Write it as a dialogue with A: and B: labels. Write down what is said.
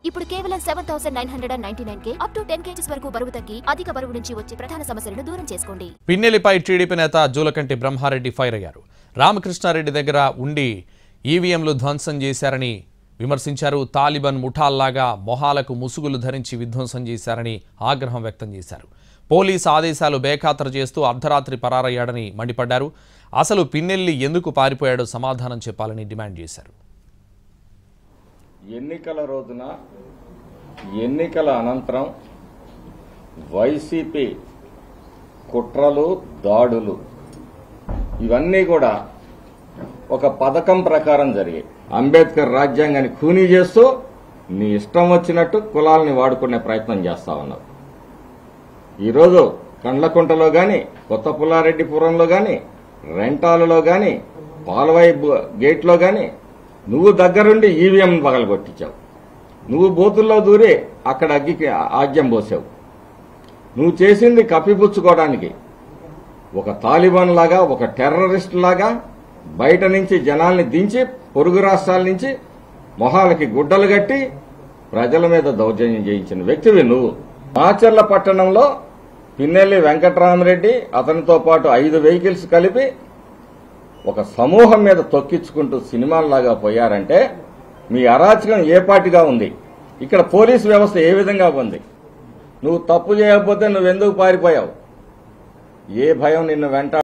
A: ఇప్పుడు కేవలం 7,999 up to 10 kgs వరకు బరువు తగ్గి అధిక బరువు నుంచి వచ్చే ప్రధాన సమస్యలను దూరం చేసుకోండి.
B: పిన్నెలిపై టీడీపీ నేత జూలకంటి బ్రహ్మారెడ్డి ఫైర్ అయ్యారు. రామకృష్ణారెడ్డి దగ్గర ఉండి ఈవీఎంలు ధ్వంసం చేశారని విమర్శించారు. తాలిబాన్ ముఠాల్లాగా మొహాలకు ముసుగులు ధరించి విధ్వంసం చేశారని ఆగ్రహం వ్యక్తం చేశారు. పోలీసు ఆదేశాలు బేఖాతరు చేస్తూ అర్ధరాత్రి పరారయ్యాడని మండిపడ్డారు. అసలు పిన్నెల్లి ఎందుకు పారిపోయాడో సమాధానం చెప్పాలని డిమాండ్ చేశారు.
C: ఎన్నికల రోజున ఎన్నికల అనంతరం వైసీపీ కుట్రలు దాడులు ఇవన్నీ కూడా ఒక పథకం ప్రకారం జరిగాయి. అంబేద్కర్ రాజ్యాంగాన్ని ఖూనీ చేస్తూ నీ ఇష్టం వచ్చినట్టు కులాలని వాడుకునే ప్రయత్నం చేస్తా ఉన్నావు. ఈరోజు కండ్లకుంటలో గాని, కొత్త పుల్లారెడ్డిపురంలో గాని, రెంటాలలో గాని, పాలవాయి గేట్లో గాని నువ్వు దగ్గరుండి ఈవీఎం పగలగొట్టించావు. నువ్వు బూతుల్లో దూరి అక్కడ అగ్గికి ఆజ్యం పోసావు. నువ్వు చేసింది కప్పిపుచ్చుకోవడానికి ఒక తాలిబాన్ లాగా, ఒక టెర్రరిస్ట్ లాగా బయట నుంచి జనాల్ని దించి పొరుగు రాష్ట్రాల నుంచి మొహాలకి గుడ్డలు కట్టి ప్రజల మీద దౌర్జన్యం చేయించిన వ్యక్తివి నువ్వు. మాచర్ల పట్టణంలో పిన్నెల్లి వెంకట్రామరెడ్డి అతనితో పాటు 5 వెహికల్స్ కలిపి ఒక సమూహం మీద తొక్కించుకుంటూ సినిమాల్లాగా పోయారంటే మీ అరాచకం ఏ పాటిగా ఉంది? ఇక్కడ పోలీసు వ్యవస్థ ఏ విధంగా ఉంది? నువ్వు తప్పు చేయకపోతే నువ్వెందుకు పారిపోయావు? ఏ భయం నిన్ను వెంట